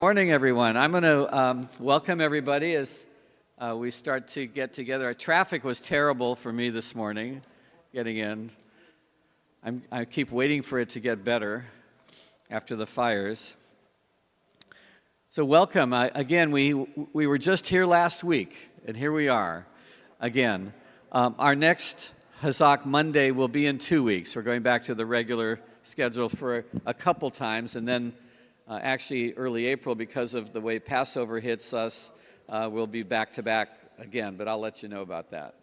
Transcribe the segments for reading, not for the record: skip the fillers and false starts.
Morning, everyone. I'm going to welcome everybody as we start to get together. Our traffic was terrible for me this morning, getting in. I keep waiting for it to get better after the fires. So welcome. Again, we were just here last week, and here we are again. Our next Hazak Monday will be in 2 weeks. We're going back to the regular schedule for a couple times, and then actually early April, because of the way Passover hits us, we'll be back-to-back again, but I'll let you know about that.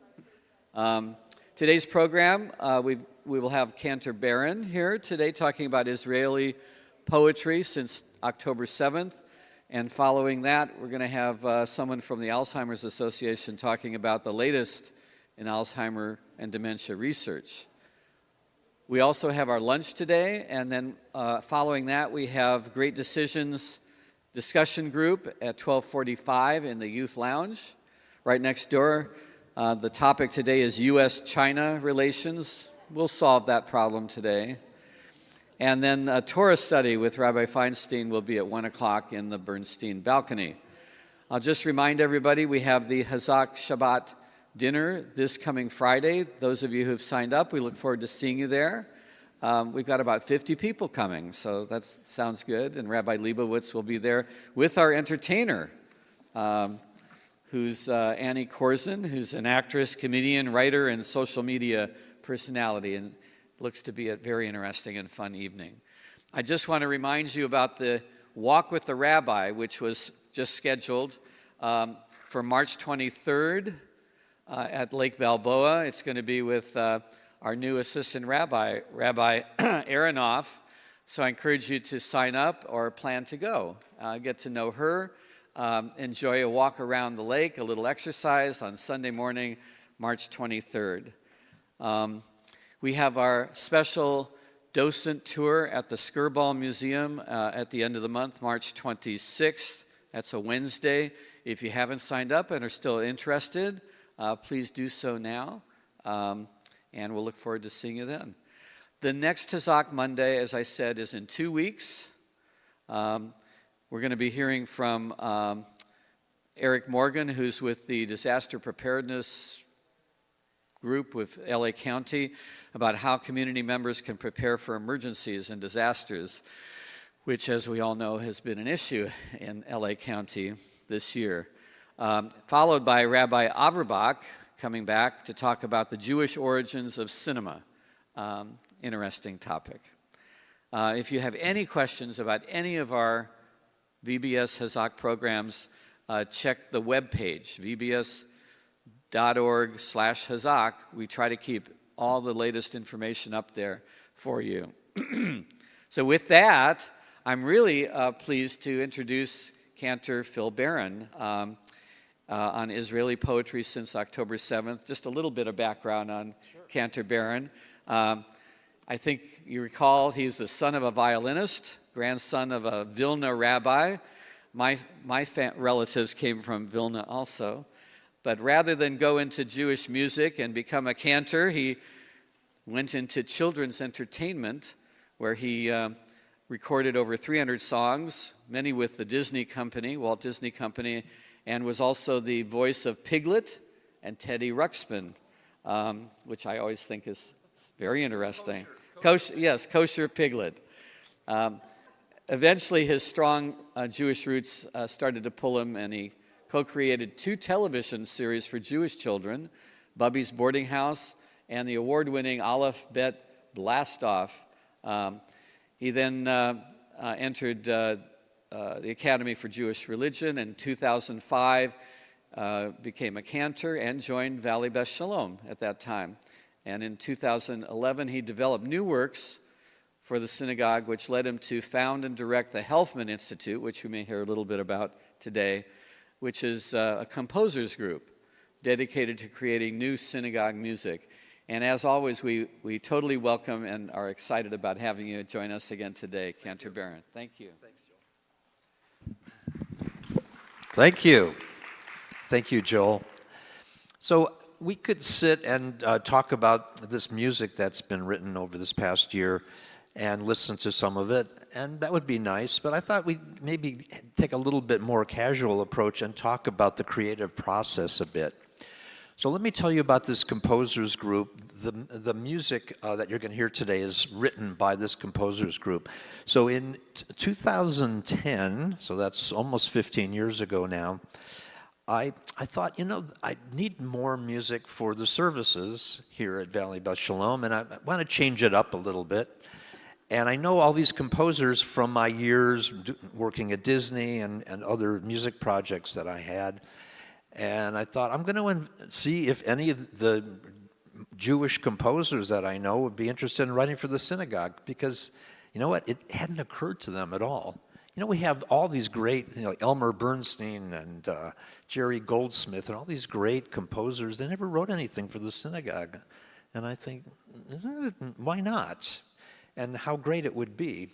Today's program, we will have Cantor here today talking about Israeli poetry since October 7th, and following that, we're going to have someone from the Alzheimer's Association talking about the latest in Alzheimer and dementia research. We also have our lunch today, and then following that, we have Great Decisions discussion group at 12:45 in the Youth Lounge. Right next door, the topic today is U.S.-China relations. We'll solve that problem today. And then a Torah study with Rabbi Feinstein will be at 1 o'clock in the Bernstein balcony. I'll just remind everybody, we have the Hazak Shabbat dinner this coming Friday. Those of you who have signed up, we look forward to seeing you there. We've got about 50 people coming, so that sounds good. And Rabbi Leibowitz will be there with our entertainer, who's Annie Korzen, who's an actress, comedian, writer, and social media personality, and looks to be a very interesting and fun evening. I just want to remind you about the Walk with the Rabbi, which was just scheduled for March 23rd. At Lake Balboa. It's going to be with our new assistant rabbi, Rabbi Aronoff. So I encourage you to sign up or plan to go. Get to know her, enjoy a walk around the lake, a little exercise on Sunday morning, March 23rd. We have our special docent tour at the Skirball Museum at the end of the month, March 26th. That's a Wednesday. If you haven't signed up and are still interested, please do so now, and we'll look forward to seeing you then. The next Hazak Monday, as I said, is in 2 weeks. We're going to be hearing from Eric Morgan, who's with the Disaster Preparedness Group with LA County, about how community members can prepare for emergencies and disasters, which, as we all know, has been an issue in LA County this year. Followed by Rabbi Averbach coming back to talk about the Jewish origins of cinema. Interesting topic. If you have any questions about any of our VBS Hazak programs, check the webpage, vbs.org/Hazak. We try to keep all the latest information up there for you. So with that, I'm really pleased to introduce Cantor Phil Barron on Israeli poetry since October 7th. Just a little bit of background on Cantor Barron. I think you recall he's the son of a violinist, grandson of a Vilna rabbi. My relatives came from Vilna also. But rather than go into Jewish music and become a cantor, he went into children's entertainment, where he recorded over 300 songs, many with the Disney Company, Walt Disney Company, and was also the voice of Piglet and Teddy Ruxpin, which I always think is very interesting. Kosher Piglet. Eventually, his strong Jewish roots started to pull him, and he co-created 2 television series for Jewish children, Bubby's Boarding House and the award-winning Aleph Bet Blastoff. He then entered the Academy for Jewish Religion. In 2005, became a cantor and joined Valley Beth Shalom at that time. And in 2011, he developed new works for the synagogue, which led him to found and direct the Helfman Institute, which we may hear a little bit about today, which is a composers group dedicated to creating new synagogue music. And as always, we totally welcome and are excited about having you join us again today, Cantor Barron. Thank you. Thanks, Joel. Thank you. Thank you, Joel. So we could sit and talk about this music that's been written over this past year, and listen to some of it, and that would be nice. But I thought we'd maybe take a little bit more casual approach and talk about the creative process a bit. So let me tell you about this composers group. The music that you're going to hear today is written by this composers group. So in 2010, so that's almost 15 years ago now, I thought, I need more music for the services here at Valley Beth Shalom, and I want to change it up a little bit. And I know all these composers from my years working at Disney and other music projects that I had. And I thought, I'm going to see if any of the Jewish composers that I know would be interested in writing for the synagogue, because you know what? It hadn't occurred to them at all. We have all these great, Elmer Bernstein and Jerry Goldsmith and all these great composers. They never wrote anything for the synagogue. And I think, why not? And how great it would be.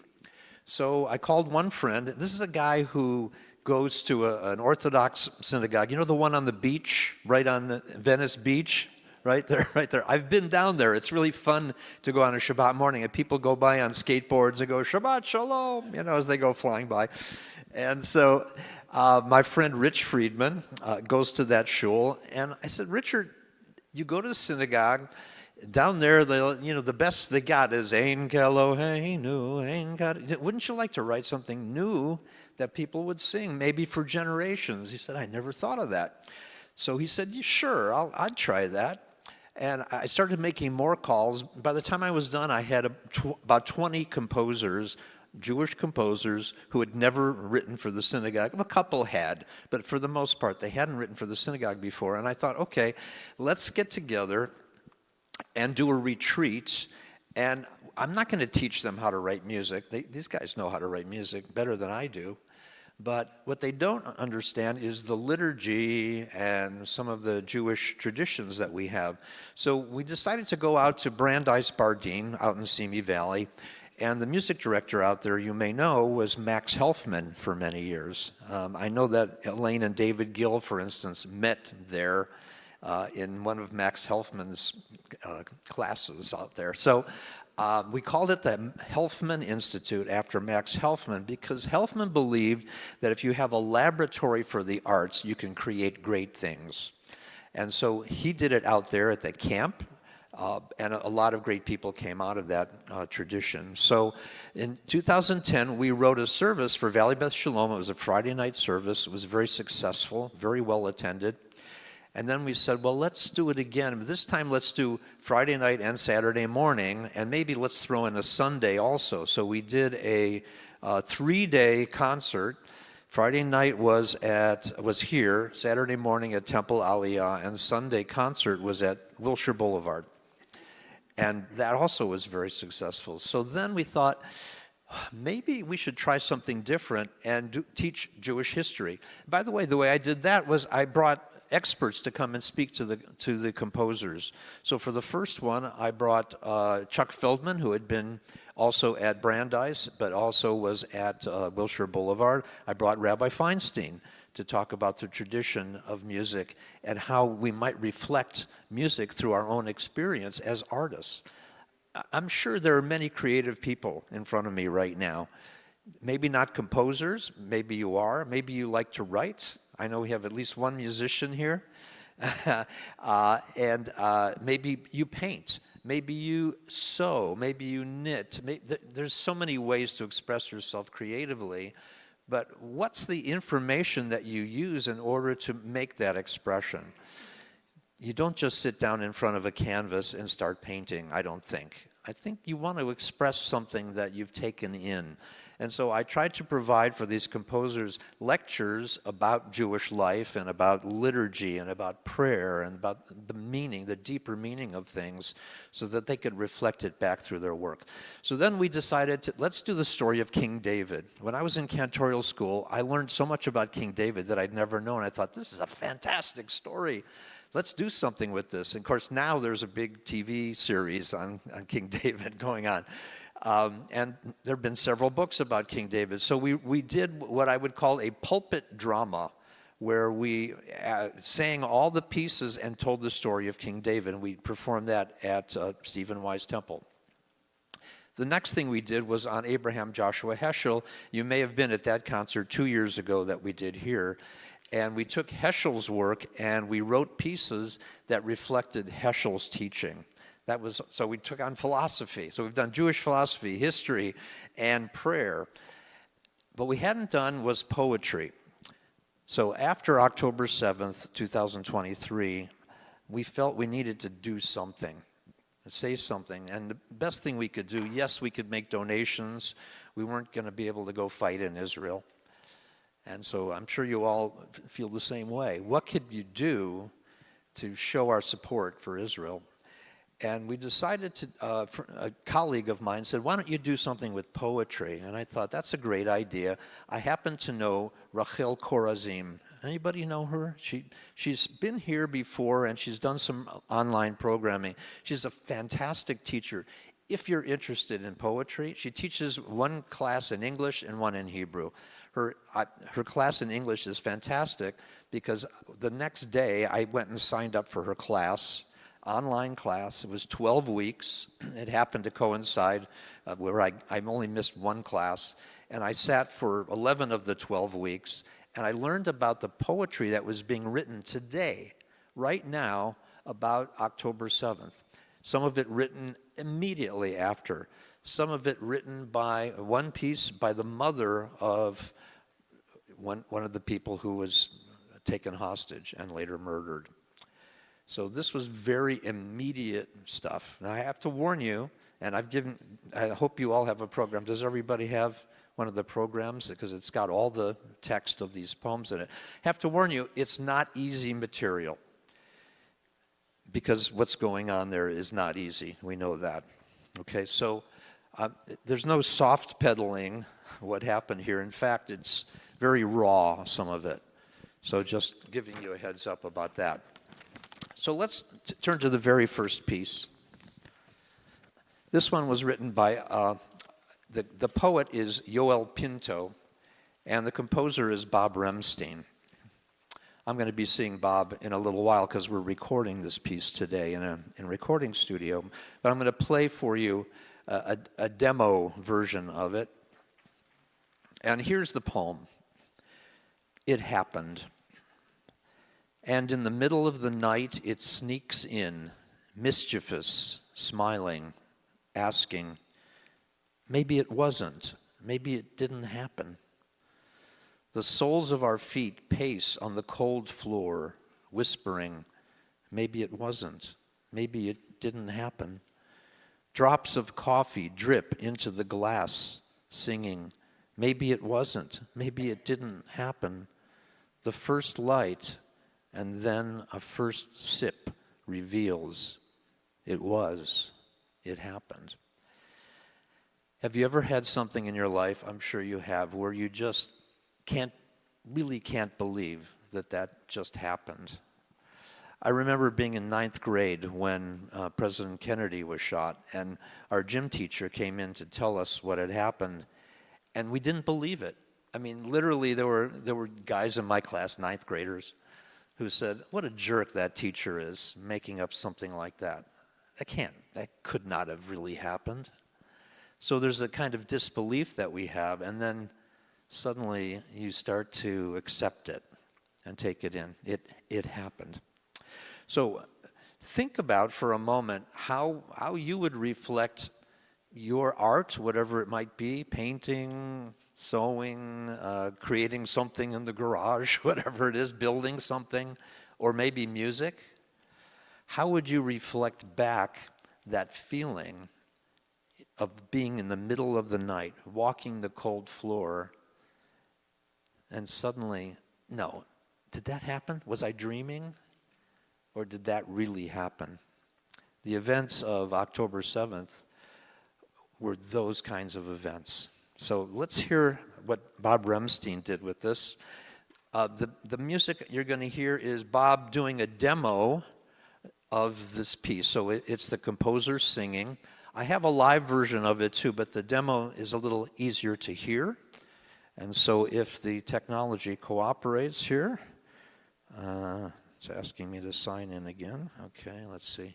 So I called one friend. This is a guy who goes to an Orthodox synagogue. The one on the beach, right on the Venice Beach? Right there. I've been down there. It's really fun to go on a Shabbat morning, and people go by on skateboards and go, Shabbat Shalom, as they go flying by. And so my friend Rich Friedman goes to that shul, and I said, Richard, you go to the synagogue. Down there, the best they got is Ein Keloheinu, Ein God. Wouldn't you like to write something new that people would sing, maybe for generations? He said, I never thought of that. So he said, sure, I'd try that. And I started making more calls. By the time I was done, I had about 20 composers, Jewish composers, who had never written for the synagogue. A couple had, but for the most part, they hadn't written for the synagogue before. And I thought, okay, let's get together and do a retreat. And I'm not going to teach them how to write music. These guys know how to write music better than I do. But what they don't understand is the liturgy and some of the Jewish traditions that we have. So we decided to go out to Brandeis Bardeen out in the Simi Valley. And the music director out there, you may know, was Max Helfman for many years. I know that Elaine and David Gill, for instance, met there in one of Max Helfman's classes out there. So we called it the Helfman Institute after Max Helfman, because Helfman believed that if you have a laboratory for the arts, you can create great things. And so he did it out there at the camp, and a lot of great people came out of that tradition. So in 2010, we wrote a service for Valley Beth Shalom. It was a Friday night service. It was very successful, very well attended. And then we said, well, let's do it again. This time, let's do Friday night and Saturday morning, and maybe let's throw in a Sunday also. So we did a 3-day concert. Friday night was here, Saturday morning at Temple Aliyah, and Sunday concert was at Wilshire Boulevard. And that also was very successful. So then we thought, maybe we should try something different and teach Jewish history. By the way I did that was I brought experts to come and speak to the composers. So for the first one, I brought Chuck Feldman, who had been also at Brandeis, but also was at Wilshire Boulevard. I brought Rabbi Feinstein to talk about the tradition of music and how we might reflect music through our own experience as artists. I'm sure there are many creative people in front of me right now. Maybe not composers, maybe you are, maybe you like to write. I know we have at least one musician here. And maybe you paint, maybe you sew, maybe you knit. There's so many ways to express yourself creatively, but what's the information that you use in order to make that expression? You don't just sit down in front of a canvas and start painting, I don't think. I think you want to express something that you've taken in. And so I tried to provide for these composers lectures about Jewish life and about liturgy and about prayer and about the meaning, the deeper meaning of things, so that they could reflect it back through their work. So then we decided let's do the story of King David. When I was in cantorial school, I learned so much about King David that I'd never known. I thought, this is a fantastic story. Let's do something with this. And of course, now there's a big TV series on King David going on. And there have been several books about King David. So we did what I would call a pulpit drama, where we sang all the pieces and told the story of King David. And we performed that at Stephen Wise Temple. The next thing we did was on Abraham Joshua Heschel. You may have been at that concert 2 years ago that we did here. And we took Heschel's work and we wrote pieces that reflected Heschel's teaching. So we took on philosophy. So we've done Jewish philosophy, history, and prayer. What we hadn't done was poetry. So after October 7th, 2023, we felt we needed to do something, say something. And the best thing we could do, yes, we could make donations. We weren't going to be able to go fight in Israel. And so I'm sure you all feel the same way. What could you do to show our support for Israel? And we decided to, a colleague of mine said, why don't you do something with poetry? And I thought, that's a great idea. I happen to know Rachel Korazim. Anybody know her? She's been here before, and she's done some online programming. She's a fantastic teacher. If you're interested in poetry, she teaches one class in English and one in Hebrew. Her class in English is fantastic because the next day I went and signed up for her class, online class. It was 12 weeks. It happened to coincide where I only missed one class. And I sat for 11 of the 12 weeks, and I learned about the poetry that was being written today, right now, about October 7th. Some of it written immediately after. Some of it written by one piece by the mother of one of the people who was taken hostage and later murdered. So this was very immediate stuff. Now I have to warn you, and I hope you all have a program. Does everybody have one of the programs? Because it's got all the text of these poems in it. I have to warn you, it's not easy material. Because what's going on there is not easy. We know that. Okay, so there's no soft pedaling what happened here. In fact, it's very raw, some of it. So just giving you a heads up about that. So let's turn to the very first piece. This one was written by, the poet is Yoel Pinto, and the composer is Bob Remstein. I'm going to be seeing Bob in a little while because we're recording this piece today in a recording studio. But I'm going to play for you a demo version of it. And here's the poem. It happened. And in the middle of the night it sneaks in, mischievous, smiling, asking, maybe it wasn't, maybe it didn't happen. The soles of our feet pace on the cold floor, whispering, maybe it wasn't, maybe it didn't happen. Drops of coffee drip into the glass, singing, maybe it wasn't, maybe it didn't happen. The first light, and then a first sip reveals, it was, it happened. Have you ever had something in your life, I'm sure you have, where you just can't believe that just happened? I remember being in 9th grade when President Kennedy was shot, and our gym teacher came in to tell us what had happened, and we didn't believe it. I mean, literally, there were guys in my class, 9th graders, who said, what a jerk that teacher is, making up something like that. That could not have really happened. So there's a kind of disbelief that we have, and then suddenly you start to accept it and take it in. It happened. So think about for a moment how you would reflect your art, whatever it might be, painting, sewing, creating something in the garage, whatever it is, building something, or maybe music. How would you reflect back that feeling of being in the middle of the night, walking the cold floor, and suddenly, no, did that happen? Was I dreaming? Or did that really happen? The events of October 7th were those kinds of events. So let's hear what Bob Remstein did with this. The music you're going to hear is Bob doing a demo of this piece. So it's the composer singing. I have a live version of it too, but the demo is a little easier to hear. And so if the technology cooperates here, it's asking me to sign in again. Okay, let's see.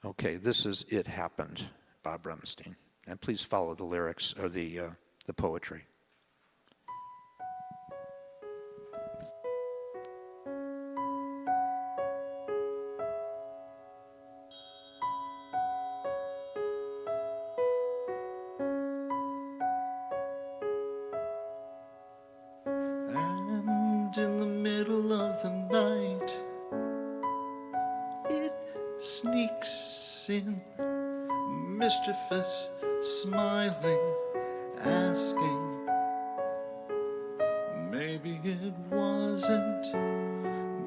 Okay, this is It Happened, Bob Rumstein. And please follow the lyrics or the poetry. And in the middle of the night, it sneaks in, mischievous, smiling, asking, maybe it wasn't,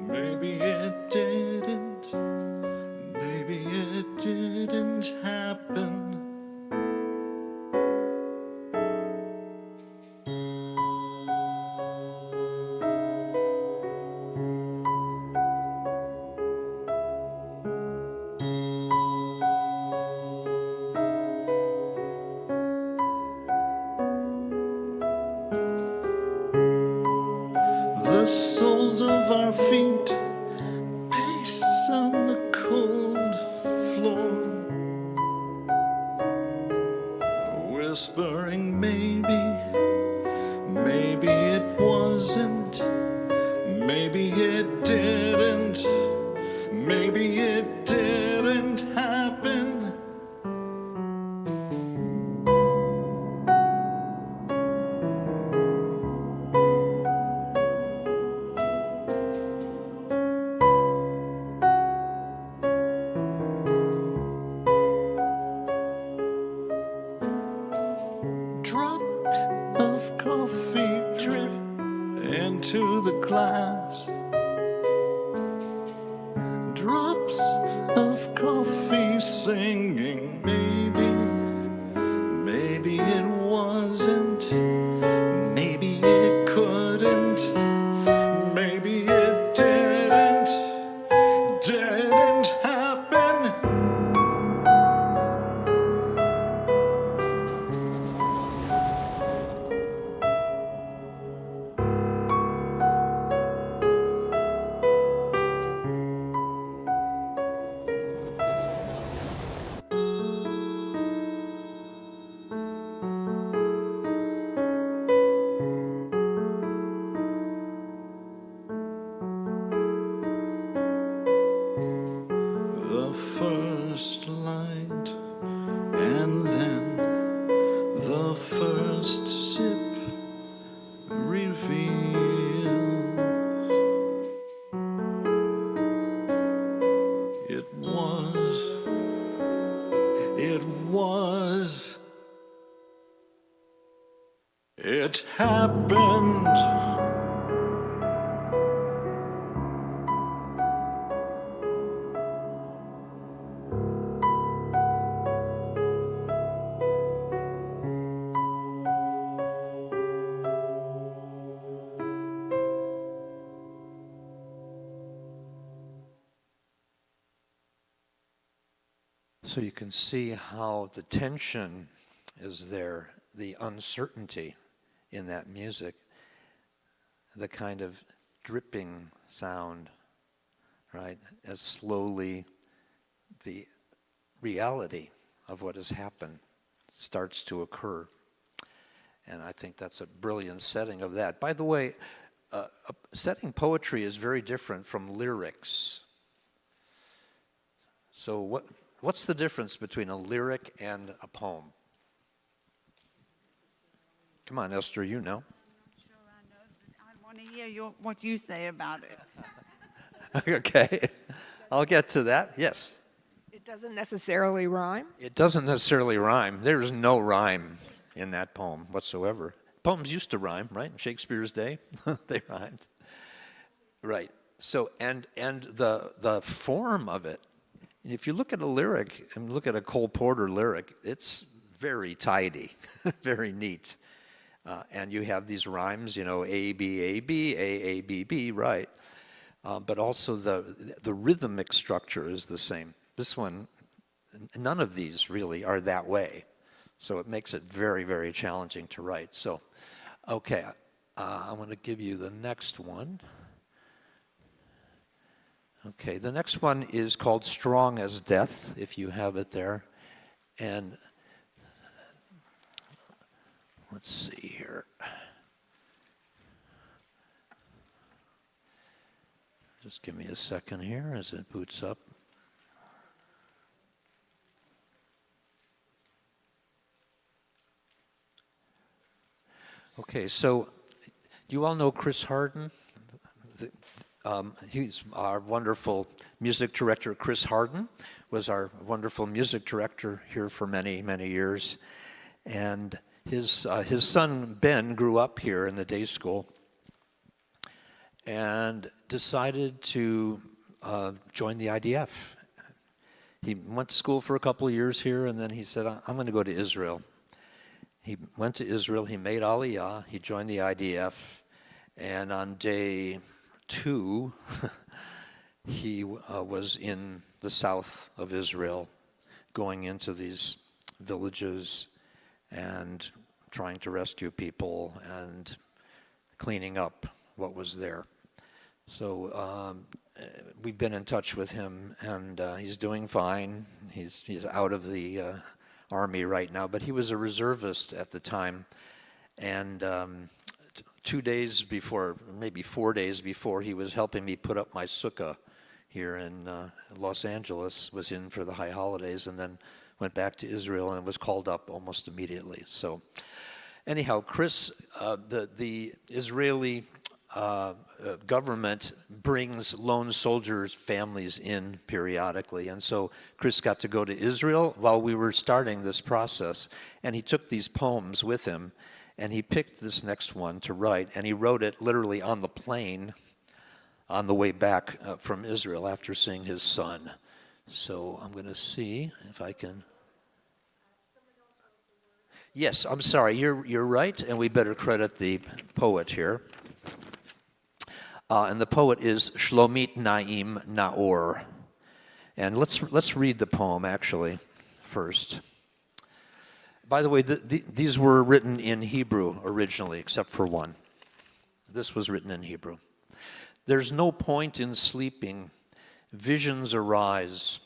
maybe it didn't, maybe it didn't happen. The soles of our feet pace on the cold floor, whispering maybe, maybe it wasn't, maybe it didn't, maybe it didn't happen. Drops of coffee drip into the glass. Drops of coffee singing. Maybe, maybe it wasn't. Maybe it couldn't. Maybe it didn't happen. The first light, and then the first sip reveals it was, it happened. So you can see how the tension is there, the uncertainty in that music, the kind of dripping sound, right? As slowly the reality of what has happened starts to occur. And I think that's a brilliant setting of that. By the way, setting poetry is very different from lyrics. So what's the difference between a lyric and a poem? Come on, Esther, you know. I'm not sure I know, but I want to hear what you say about it. Okay, I'll get to that, yes. It doesn't necessarily rhyme? It doesn't necessarily rhyme. There is no rhyme in that poem whatsoever. Poems used to rhyme, right? In Shakespeare's day, they rhymed. Right. So, and the form of it, if you look at a lyric and look at a Cole Porter lyric, it's very tidy, very neat. And you have these rhymes, you know, A, B, A, B, A, B, B, right. But also the rhythmic structure is the same. This one, none of these really are that way. So it makes it very, very challenging to write. So, okay, I'm going to give you the next one. Okay, the next one is called Strong as Death, if you have it there. And let's see here. Just give me a second here as it boots up. Okay, so you all know Chris Harden? He's our wonderful music director. Chris Harden was our wonderful music director here for many, many years. And his son, Ben, grew up here in the day school and decided to join the IDF. He went to school for a couple of years here, and then he said, I'm going to go to Israel. He went to Israel, he made Aliyah, he joined the IDF, and on day 2, he was in the south of Israel, going into these villages and trying to rescue people and cleaning up what was there. So we've been in touch with him, and he's doing fine. He's out of the Army right now, but he was a reservist at the time, and 2 days before, maybe 4 days before, he was helping me put up my sukkah here in Los Angeles, was in for the high holidays, and then went back to Israel and was called up almost immediately. So anyhow, Chris, the Israeli government brings lone soldiers' families in periodically. And so Chris got to go to Israel while we were starting this process. And he took these poems with him, and he picked this next one to write. And he wrote it literally on the plane on the way back from Israel after seeing his son. So I'm going to see if I can. Yes, I'm sorry, you're right, and we better credit the poet here. And the poet is Shlomit Naim Naor. And let's read the poem, actually, first. By the way, these were written in Hebrew originally, except for one. This was written in Hebrew. There's no point in sleeping. Visions arise.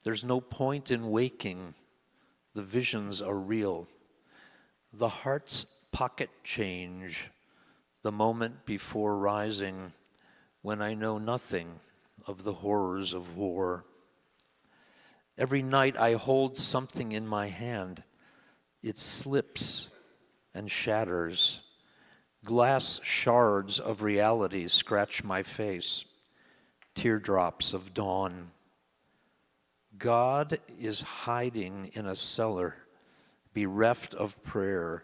There's no point in waking. The visions are real. The heart's pocket change. The moment before rising, when I know nothing of the horrors of war. Every night I hold something in my hand. It slips and shatters. Glass shards of reality scratch my face. Teardrops of dawn. God is hiding in a cellar, bereft of prayer,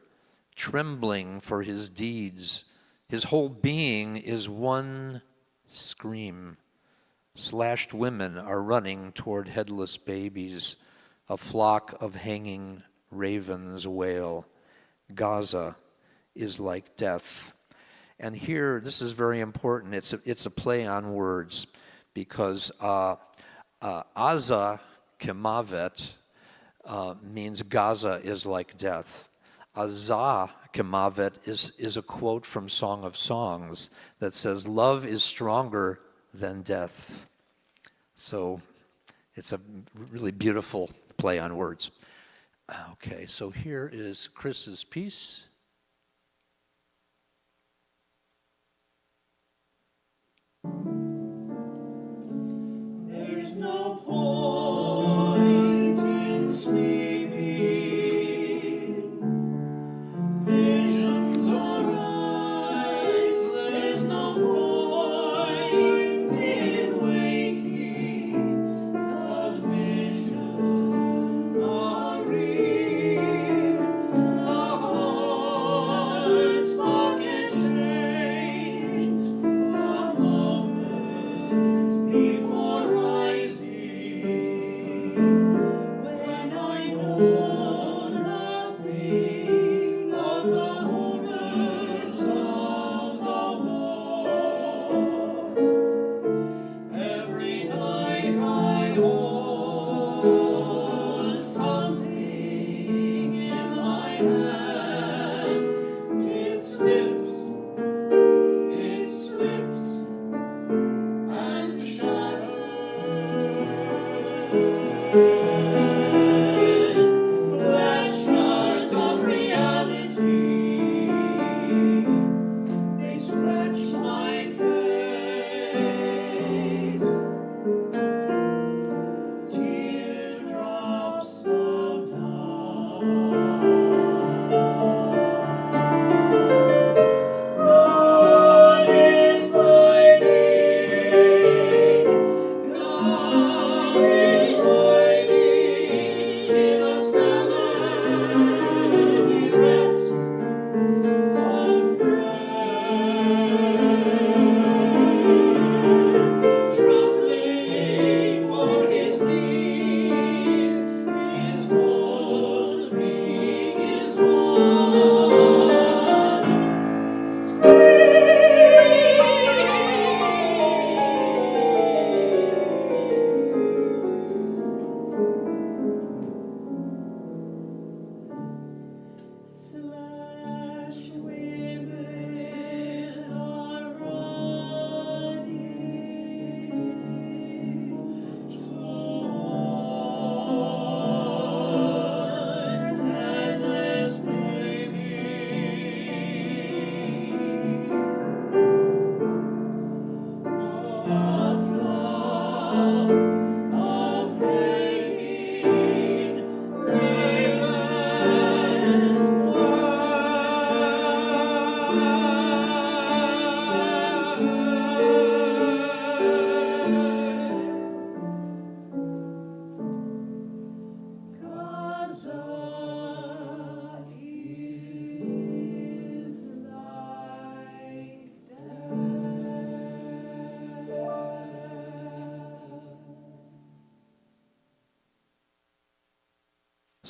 trembling for his deeds. His whole being is one scream. Slashed women are running toward headless babies. A flock of hanging ravens wail. Gaza is like death. And here, this is very important. It's a play on words, because Aza Kemavet means Gaza is like death. Azah Kemavet is a quote from Song of Songs that says, love is stronger than death. So it's a really beautiful play on words. Okay, so here is Chris's piece. There's no point in sleeping. Visions arise. There's no point in waking. The visions are real. The heart's pocket change. The moments before rising,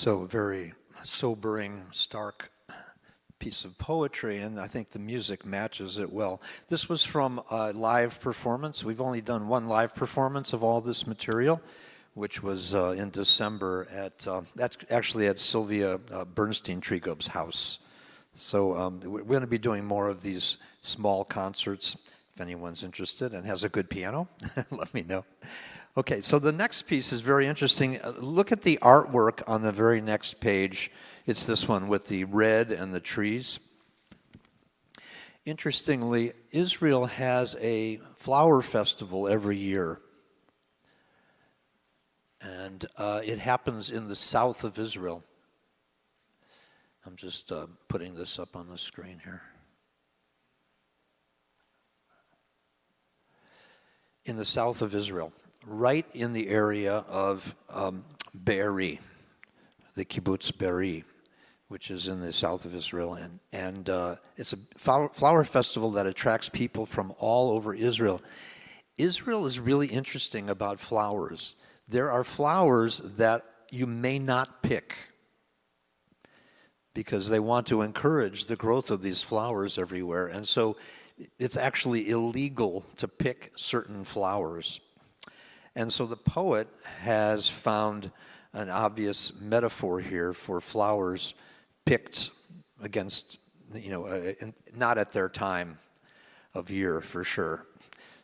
So a very sobering, stark piece of poetry, and I think the music matches it well. This was from a live performance. We've only done one live performance of all this material, which was in December that's actually at Sylvia Bernstein Trigo's house. So we're going to be doing more of these small concerts. If anyone's interested and has a good piano, let me know. Okay, so the next piece is very interesting. Look at the artwork on the very next page. It's this one with the red and the trees. Interestingly, Israel has a flower festival every year. And it happens in the south of Israel. I'm just putting this up on the screen here. In the south of Israel, right in the area of Be'eri, the kibbutz Be'eri, which is in the south of Israel. And it's a flower festival that attracts people from all over Israel. Israel is really interesting about flowers. There are flowers that you may not pick because they want to encourage the growth of these flowers everywhere. And so it's actually illegal to pick certain flowers. And so the poet has found an obvious metaphor here for flowers picked against, not at their time of year for sure.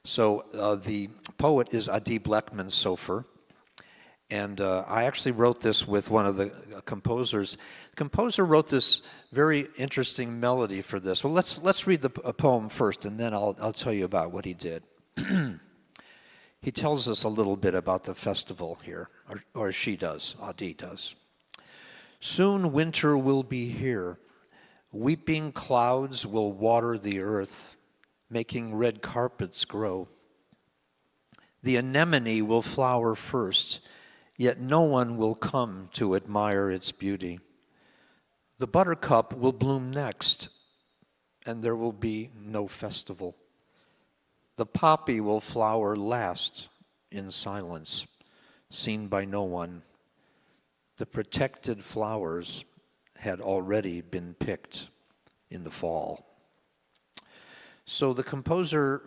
So the poet is Adi Bleckman Sofer. And I actually wrote this with one of the composers. The composer wrote this very interesting melody for this. Well, let's read the poem first, and then I'll tell you about what he did. He tells us a little bit about the festival here, or she does, Adi does. Soon winter will be here. Weeping clouds will water the earth, making red carpets grow. The anemone will flower first, yet no one will come to admire its beauty. The buttercup will bloom next, and there will be no festival. The poppy will flower last in silence, seen by no one. The protected flowers had already been picked in the fall. So the composer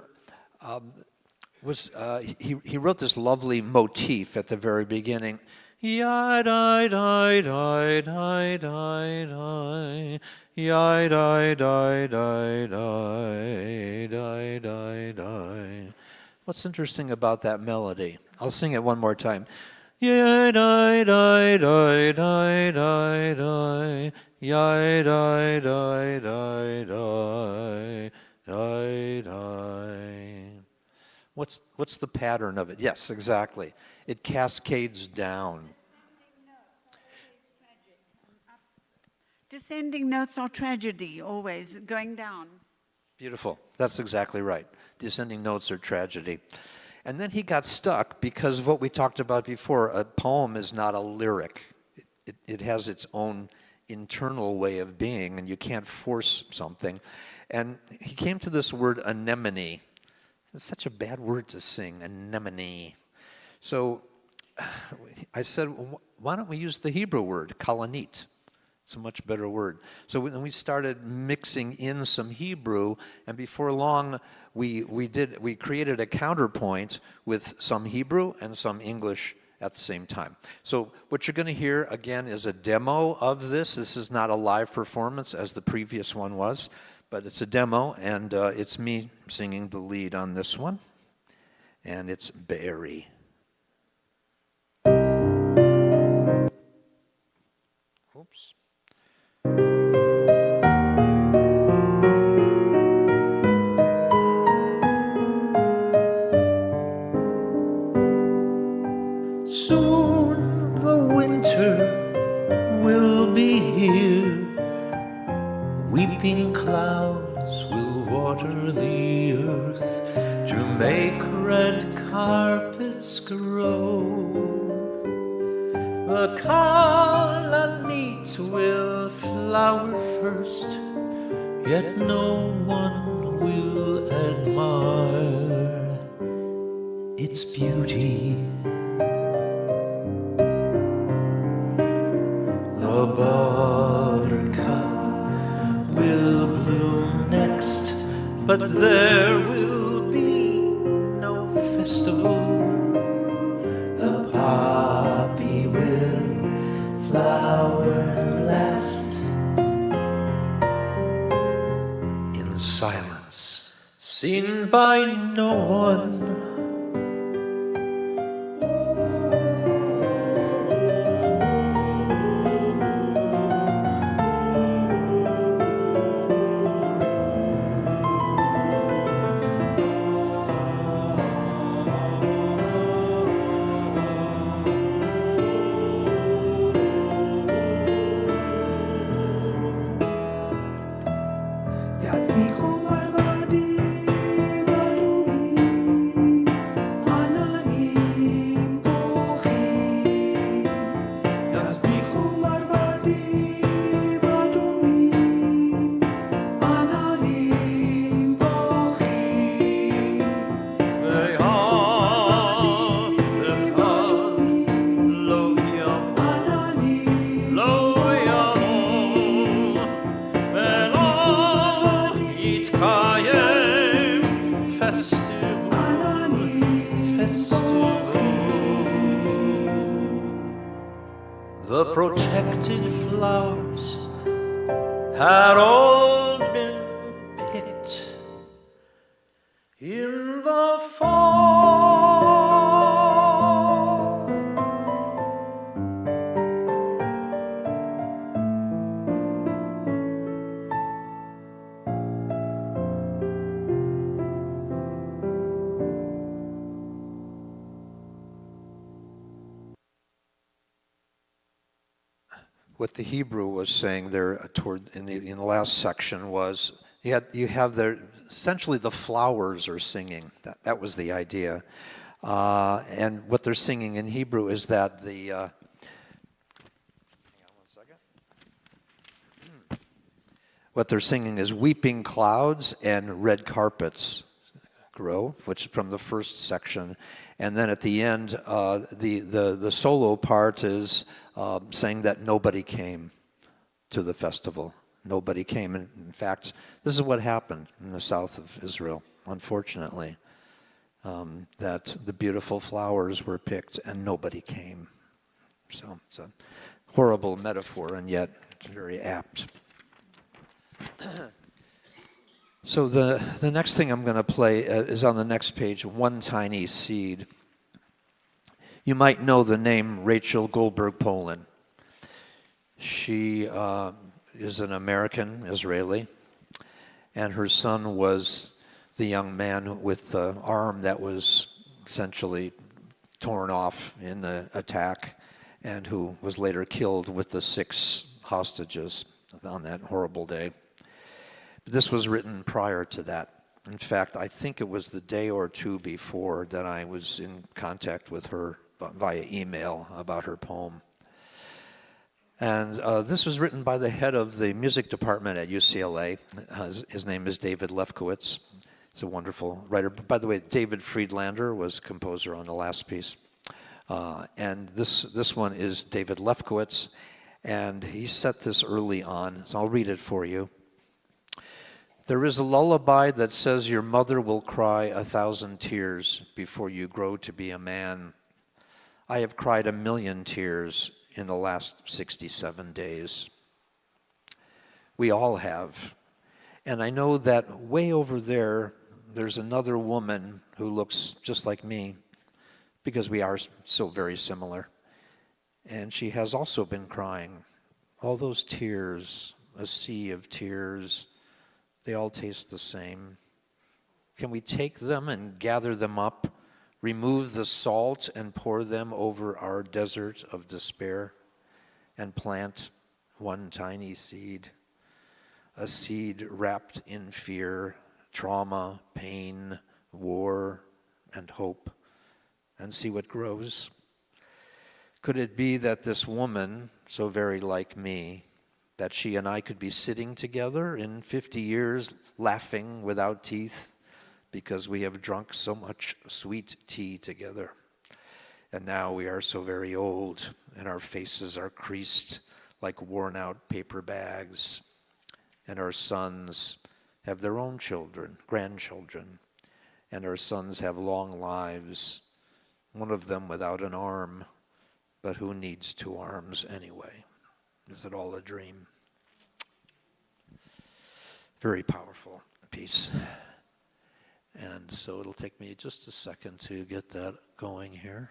he wrote this lovely motif at the very beginning. Yai dai dai dai dai dai dai, yai dai dai dai dai dai dai dai. What's interesting about that melody? I'll sing it one more time. Yai dai dai dai dai dai dai, yai dai dai dai dai dai dai. What's the pattern of it? Yes, exactly. It cascades down. Descending notes are tragedy, always going down. Beautiful. That's exactly right. Descending notes are tragedy. And then he got stuck because of what we talked about before. A poem is not a lyric. It has its own internal way of being, and you can't force something. And he came to this word anemone. It's such a bad word to sing, anemone. So I said, why don't we use the Hebrew word, kalanit? It's a much better word. So when we started mixing in some Hebrew, and before long, we created a counterpoint with some Hebrew and some English at the same time. So what you're going to hear, again, is a demo of this. This is not a live performance, as the previous one was, but it's a demo, and it's me singing the lead on this one, and it's Be'eri. Oops. Soon the winter will be here. Weeping clouds will water the earth to make red carpets grow. The kalanit will flower first, yet no one will admire its beauty. but there will be no festival. The poppy will flower last In silence. seen by no one. יצמיחו מרבדים אדומים, עננים פורחים. יצמיחו מרבדים אדומים, עננים פורחים. ואף אחד לא יבוא, עננים לא יבוא, ולא יתקיים festival. The protected flowers had all been picked in the fall. What the Hebrew was saying there in the last section was you have essentially the flowers are singing. That was the idea. And what they're singing in Hebrew is that hang on one second. What they're singing is weeping clouds and red carpets grow, which is from the first section. And then at the end, the solo part is saying that nobody came to the festival. Nobody came. And in fact, this is what happened in the south of Israel, unfortunately, that the beautiful flowers were picked and nobody came. So it's a horrible metaphor, and yet it's very apt. So the next thing I'm going to play is on the next page, One Tiny Seed. You might know the name Rachel Goldberg Poland. She is an American Israeli, and her son was the young man with the arm that was essentially torn off in the attack, and who was later killed with the 6 hostages on that horrible day. This was written prior to that. In fact, I think it was the day or two before that I was in contact with her via email about her poem. And this was written by the head of the music department at UCLA. His name is David Lefkowitz. He's a wonderful writer. By the way, David Friedlander was composer on the last piece. And this one is David Lefkowitz, and he set this early on, so I'll read it for you. There is a lullaby that says your mother will cry 1,000 tears before you grow to be a man. I have cried 1,000,000 tears in the last 67 days. We all have. And I know that way over there, there's another woman who looks just like me, because we are so very similar. And she has also been crying. All those tears, a sea of tears, they all taste the same. Can we take them and gather them up, remove the salt and pour them over our desert of despair, and plant one tiny seed, a seed wrapped in fear, trauma, pain, war, and hope, and see what grows? Could it be that this woman, so very like me, that she and I could be sitting together in 50 years, laughing without teeth, because we have drunk so much sweet tea together? And now we are so very old, and our faces are creased like worn-out paper bags, and our sons have their own children, grandchildren, and our sons have long lives, one of them without an arm, but who needs two arms anyway? Is it all a dream? Very powerful piece. And so it'll take me just a second to get that going here.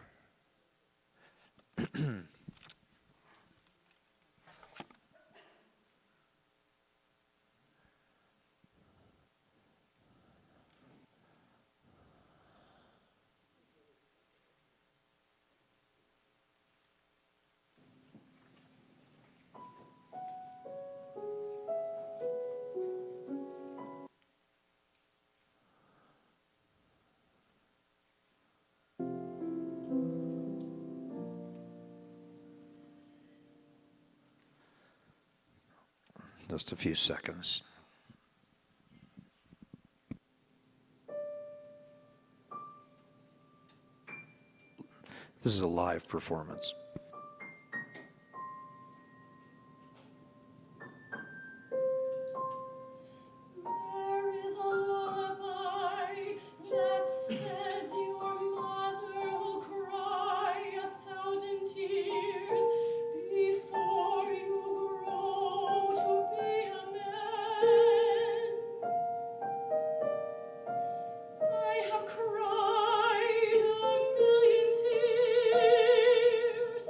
Just a few seconds. This is a live performance. There is a lullaby that says your mother will cry 1,000 tears before you grow to be a man. I have cried 1,000,000 tears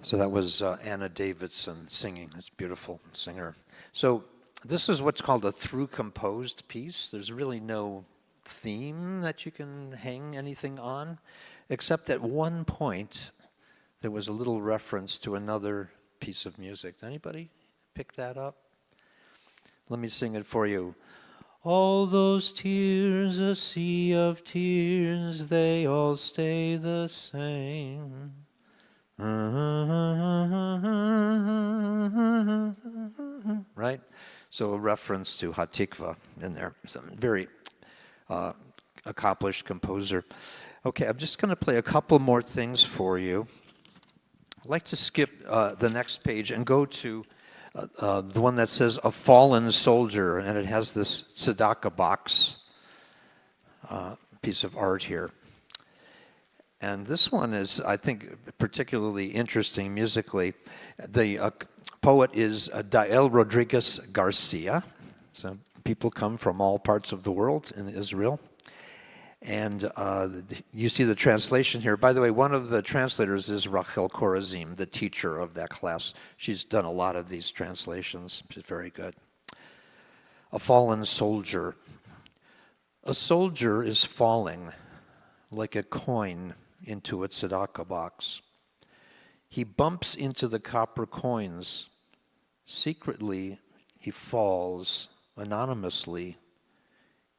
So that was Anna Davidson singing. It's a beautiful singer. So this is what's called a through composed piece. There's really no theme that you can hang anything on, except at one point there was a little reference to another piece of music. Anybody pick that up? Let me sing it for you. All those tears, a sea of tears, they all stay the same. Right? So a reference to Hatikva in there. Some very accomplished composer. Okay, I'm just going to play a couple more things for you. I'd like to skip the next page and go to the one that says A Fallen Soldier, and it has this tzedakah box piece of art here. And this one is, I think, particularly interesting musically. The poet is Dael Rodriguez Garcia. So people come from all parts of the world in Israel. And you see the translation here. By the way, one of the translators is Rachel Korazim, the teacher of that class. She's done a lot of these translations. She's very good. A fallen soldier. A soldier is falling like a coin into a tzedakah box. He bumps into the copper coins. Secretly, he falls anonymously.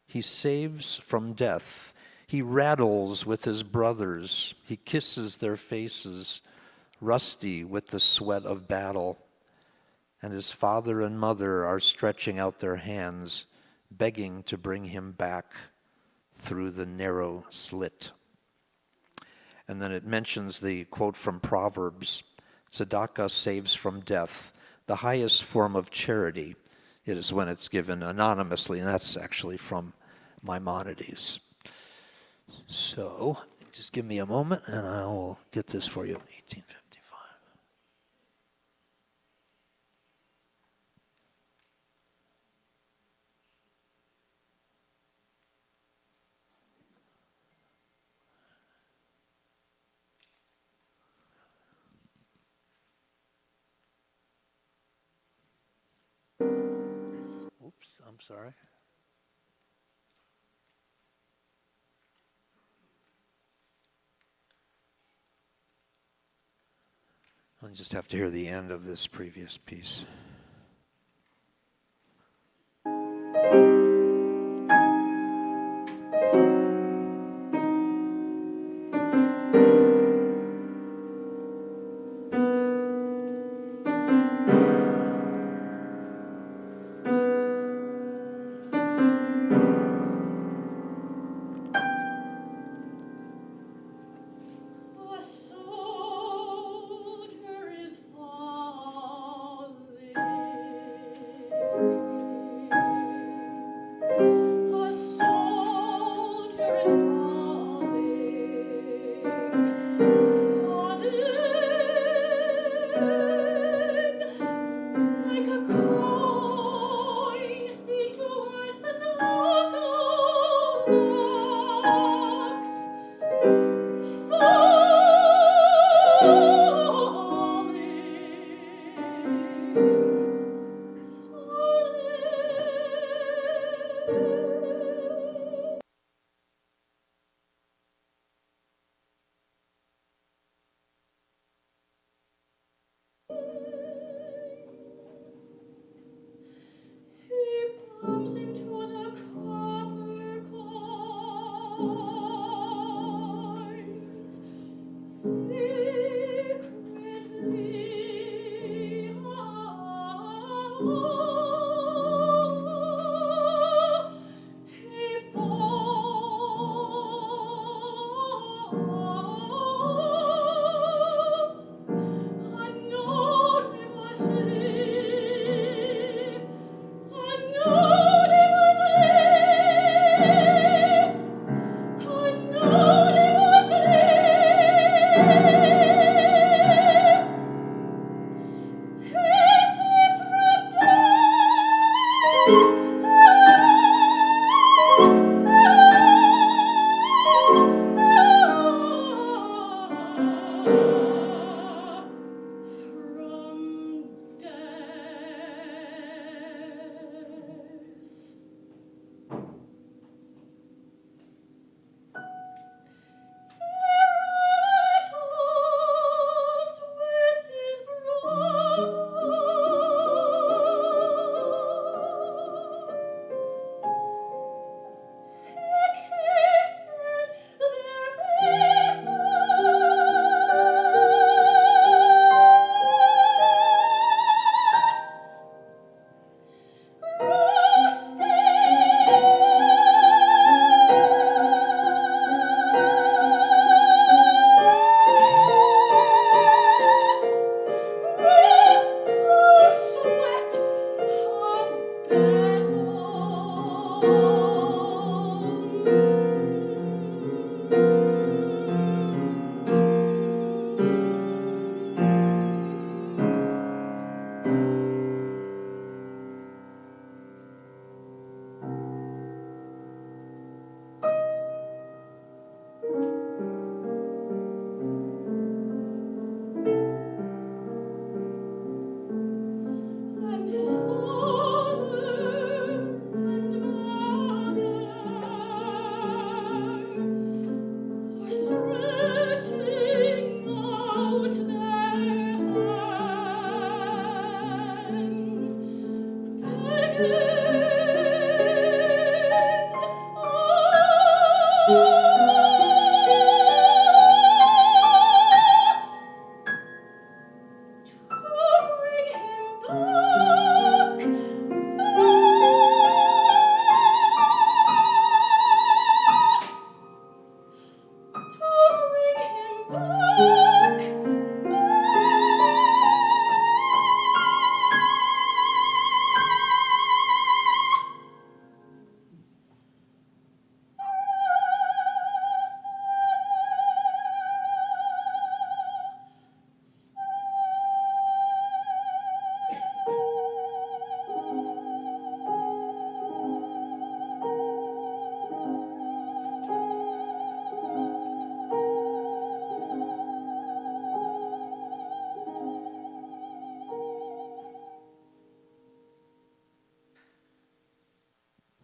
He saves from death. He rattles with his brothers. He kisses their faces, rusty with the sweat of battle. And his father and mother are stretching out their hands, begging to bring him back through the narrow slit. And then it mentions the quote from Proverbs, tzedakah saves from death. The highest form of charity it is when it's given anonymously, and that's actually from Maimonides. So, just give me a moment and I'll get this for you. 1855. Oops, I'm sorry. I'll just have to hear the end of this previous piece. A soldier is falling. A soldier is falling, like a coin into a tzedakah box. He bumps into the copper coins. Secretly, he falls. I know he must live. I know he must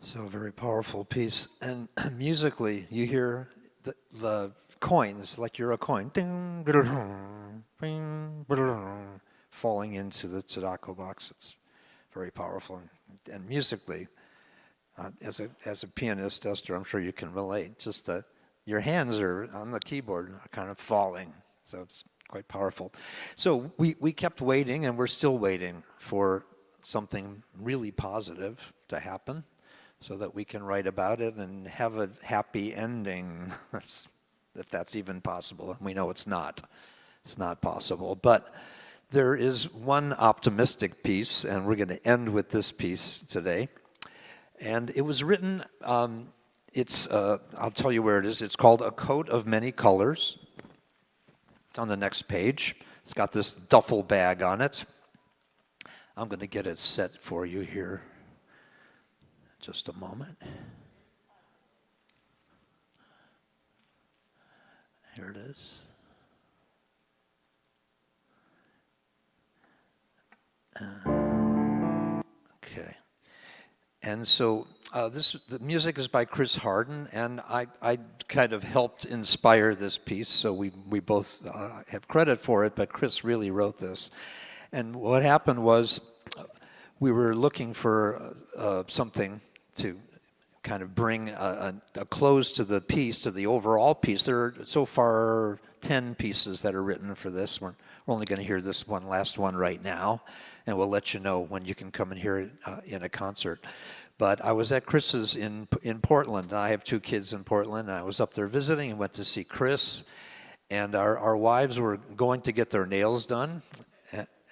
So a very powerful piece. And musically, you hear the coins, like you're a coin, ding, da-da-dum, bing, ba-da-dum, falling into the tzedakah box. It's very powerful. And musically, as a pianist, Esther, I'm sure you can relate. Just your hands are on the keyboard, are kind of falling. So it's quite powerful. So we kept waiting, and we're still waiting for something really positive to happen, so that we can write about it and have a happy ending, if that's even possible. And we know it's not. It's not possible. But there is one optimistic piece, and we're going to end with this piece today. And it was written, I'll tell you where it is. It's called A Coat of Many Colors. It's on the next page. It's got this duffel bag on it. I'm going to get it set for you here. Just a moment. Here it is. Okay. And so the music is by Chris Hardin, and I kind of helped inspire this piece, so we both have credit for it, but Chris really wrote this. And what happened was we were looking for something to kind of bring a close to the piece, to the overall piece. There are so far 10 pieces that are written for this. We're only going to hear this last one right now, and we'll let you know when you can come and hear it in a concert. But I was at Chris's in Portland. I have 2 kids in Portland. I was up there visiting and went to see Chris, and our wives were going to get their nails done.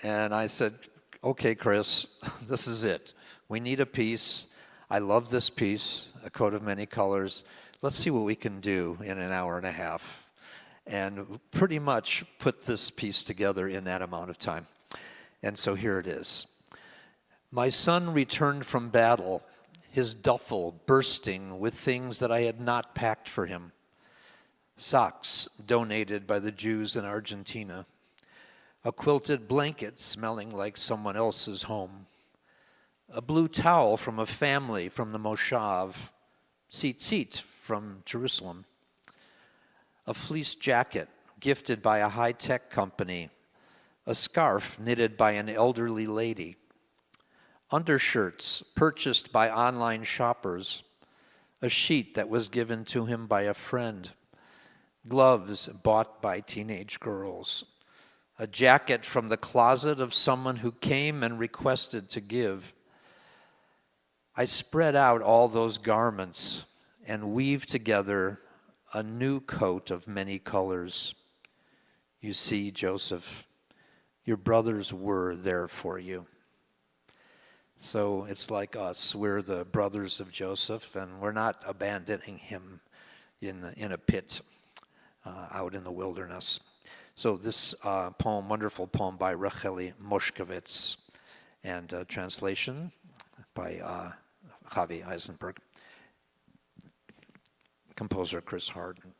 And I said, okay, Chris, this is it. We need a piece. I love this piece, A Coat of Many Colors. Let's see what we can do in an hour and a half. And pretty much put this piece together in that amount of time. And so here it is. My son returned from battle, his duffel bursting with things that I had not packed for him. Socks donated by the Jews in Argentina. A quilted blanket smelling like someone else's home. A blue towel from a family from the Moshav. Tzitzit from Jerusalem. A fleece jacket gifted by a high-tech company. A scarf knitted by an elderly lady. Undershirts purchased by online shoppers. A sheet that was given to him by a friend. Gloves bought by teenage girls. A jacket from the closet of someone who came and requested to give. I spread out all those garments and weave together a new coat of many colors. You see, Joseph, your brothers were there for you. So it's like us. We're the brothers of Joseph, and we're not abandoning him in a pit out in the wilderness. So this poem, wonderful poem by Racheli Moshkevitz, and translation by Javi Eisenberg. Composer Chris Hardin.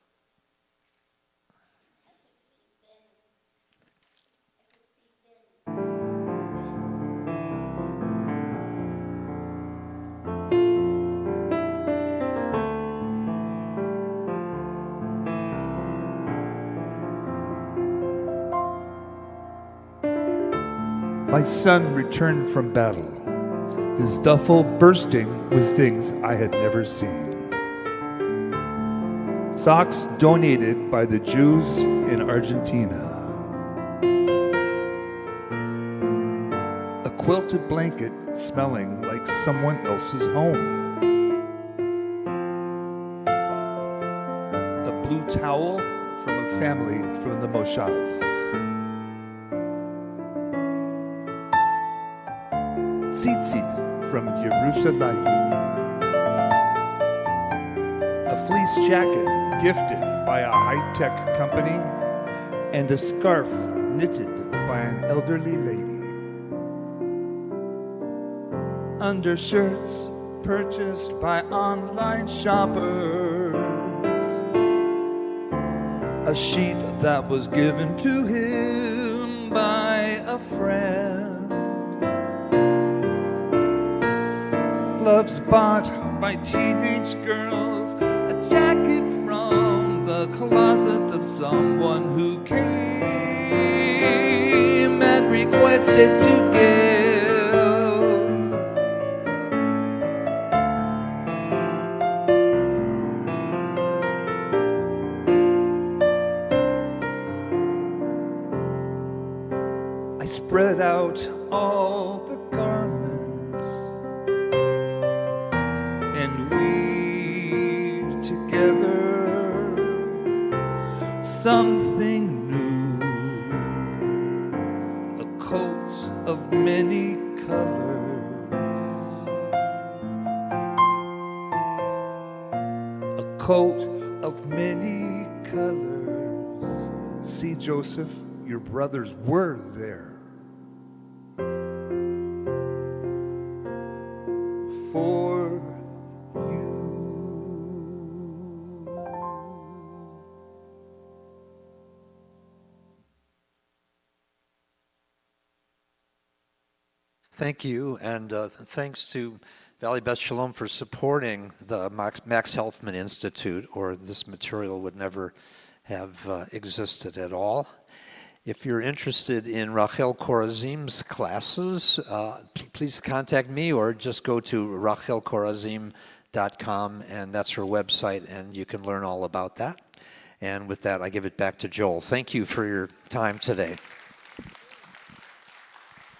My son returned from battle, his duffel bursting with things I had never seen. Socks donated by the Jews in Argentina. A quilted blanket smelling like someone else's home. A blue towel from a family from the Moshav. Tzitzit from Yerushalayim. A fleece jacket gifted by a high-tech company, and a scarf knitted by an elderly lady. Undershirts purchased by online shoppers. A sheet that was given to him by a friend. gloves bought by teenage girls, a jacket from the closet of someone who came and requested to give. I spread out all the garments and weave together something new, a coat of many colors, a coat of many colors. See, Joseph, your brothers were there for you. Thank you, and thanks to Valley Beth Shalom for supporting the Max Helfman Institute, or this material would never have existed at all. If you're interested in Rachel Korazim's classes, please contact me or just go to rachelkorazim.com, and that's her website, and you can learn all about that. And with that, I give it back to Joel. Thank you for your time today.